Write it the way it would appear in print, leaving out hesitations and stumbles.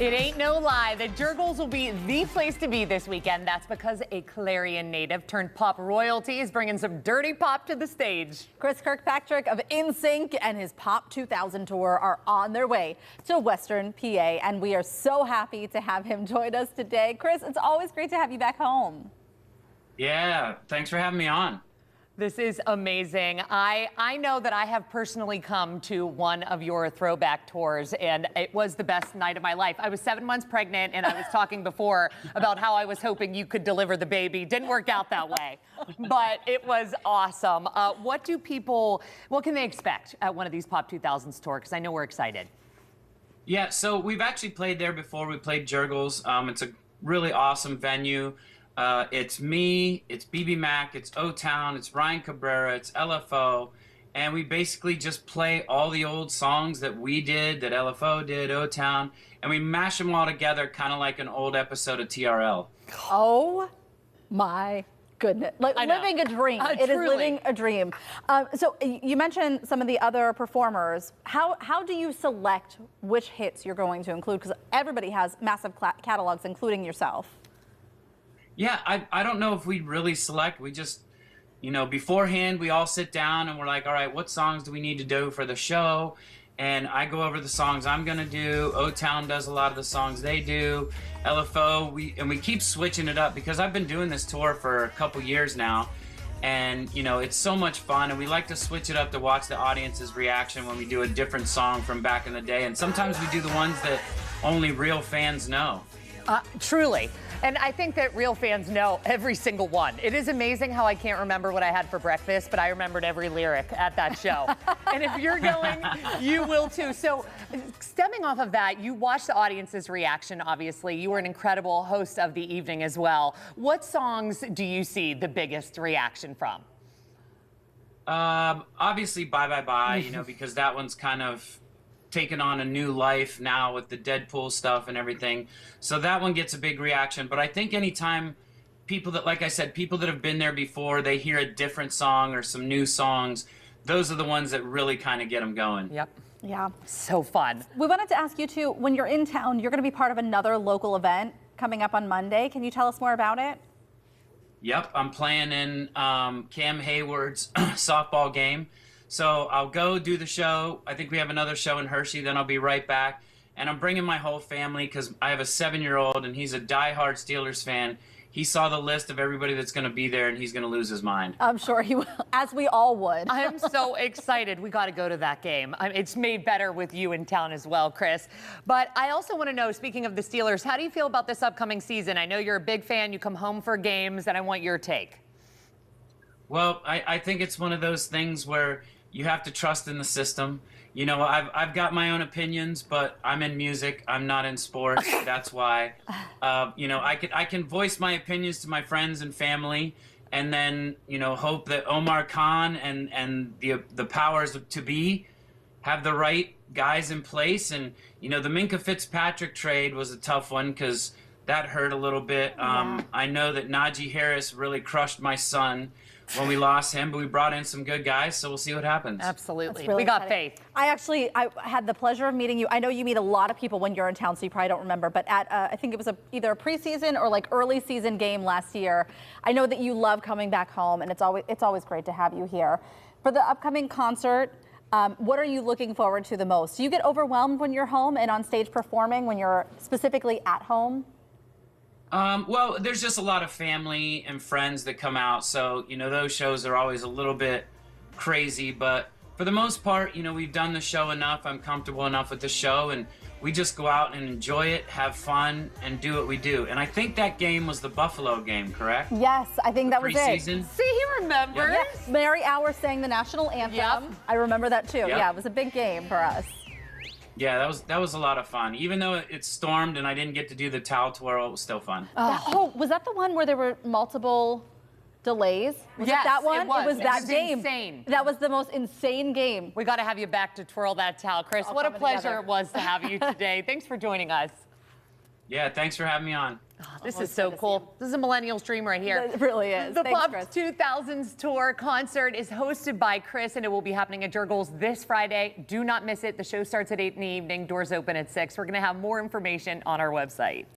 It ain't no lie. The Jurgles will be the place to be this weekend. That's because a Clarion native turned pop royalty is bringing some dirty pop to the stage. Chris Kirkpatrick of NSYNC and his Pop 2000 tour are on their way to Western PA, and we are so happy to have him join us today. Chris, it's always great to have you back home. Yeah, thanks for having me on. This is amazing. I know that I have personally come to one of your throwback tours, and it was the best night of my life. I was 7 months pregnant, and I was talking before about how I was hoping you could deliver the baby. Didn't work out that way, but it was awesome. What can they expect at one of these Pop 2000s tour? Because I know we're excited. Yeah, so we've actually played there before. We played Jurgles. It's a really awesome venue. It's me, it's BB Mac, it's O-Town, it's Ryan Cabrera, it's LFO, and we basically just play all the old songs that we did, that LFO did, O-Town, and we mash them all together kind of like an old episode of TRL. Oh my goodness. Like living a dream. It is living a dream. So you mentioned some of the other performers. How do you select which hits you're going to include? Because everybody has massive catalogs, including yourself. Yeah, I don't know if we really select. We just, beforehand, we all sit down and we're like, all right, what songs do we need to do for the show? And I go over the songs I'm going to do. O-Town does a lot of the songs they do. LFO, we keep switching it up because I've been doing this tour for a couple years now. And, it's so much fun. And we like to switch it up to watch the audience's reaction when we do a different song from back in the day. And sometimes we do the ones that only real fans know. Truly. And I think that real fans know every single one. It is amazing how I can't remember what I had for breakfast, but I remembered every lyric at that show. And if you're going, you will too. So stemming off of that, you watched the audience's reaction, obviously. You were an incredible host of the evening as well. What songs do you see the biggest reaction from? Obviously, Bye Bye Bye, because that one's kind of taken on a new life now with the Deadpool stuff and everything. So that one gets a big reaction. But I think anytime people that, like I said, people that have been there before, they hear a different song or some new songs, those are the ones that really kind of get them going. Yep. Yeah. So fun. We wanted to ask you too, when you're in town, you're going to be part of another local event coming up on Monday. Can you tell us more about it? Yep. I'm playing in Cam Hayward's softball game. So I'll go do the show. I think we have another show in Hershey, then I'll be right back. And I'm bringing my whole family because I have a 7-year-old and he's a diehard Steelers fan. He saw the list of everybody that's going to be there and he's going to lose his mind. I'm sure he will, as we all would. I am so excited. We got to go to that game. It's made better with you in town as well, Chris. But I also want to know, speaking of the Steelers, how do you feel about this upcoming season? I know you're a big fan. You come home for games, and I want your take. Well, I think it's one of those things where you have to trust in the system. I've got my own opinions, but I'm in music. I'm not in sports. That's why. I can voice my opinions to my friends and family, and then hope that Omar Khan and the powers to be have the right guys in place. And the Minkah Fitzpatrick trade was a tough one because that hurt a little bit. I know that Najee Harris really crushed my son when we lost him, but we brought in some good guys, so we'll see what happens. Absolutely. Really we got exciting. faith. I had the pleasure of meeting you. I know you meet a lot of people when you're in town, so you probably don't remember, but at I think it was either a preseason or like early season game last year. I know that you love coming back home, and it's always great to have you here. For the upcoming concert, what are you looking forward to the most? Do you get overwhelmed when you're home and on stage performing, when you're specifically at home? Well, there's just a lot of family and friends that come out, so, those shows are always a little bit crazy, but for the most part, we've done the show enough, I'm comfortable enough with the show, and we just go out and enjoy it, have fun, and do what we do. And I think that game was the Buffalo game, correct? Yes, I think that was it. Preseason. See, he remembers. Yeah. Mary Hour sang the national anthem. Yep. I remember that too. Yep. Yeah, it was a big game for us. Yeah, that was a lot of fun. Even though it stormed and I didn't get to do the towel twirl, it was still fun. Was that the one where there were multiple delays? Was yes, it that one? It was that game. Insane. That was the most insane game. We got to have you back to twirl that towel, Chris. What a pleasure it was to have you today. Thanks for joining us. Yeah, thanks for having me on. This is so cool. This is a millennial's dream right here. It really is. The Thanks, Pop Chris. 2000s Tour concert is hosted by Chris, and it will be happening at Jurgles this Friday. Do not miss it. The show starts at 8 in the evening. Doors open at 6. We're going to have more information on our website.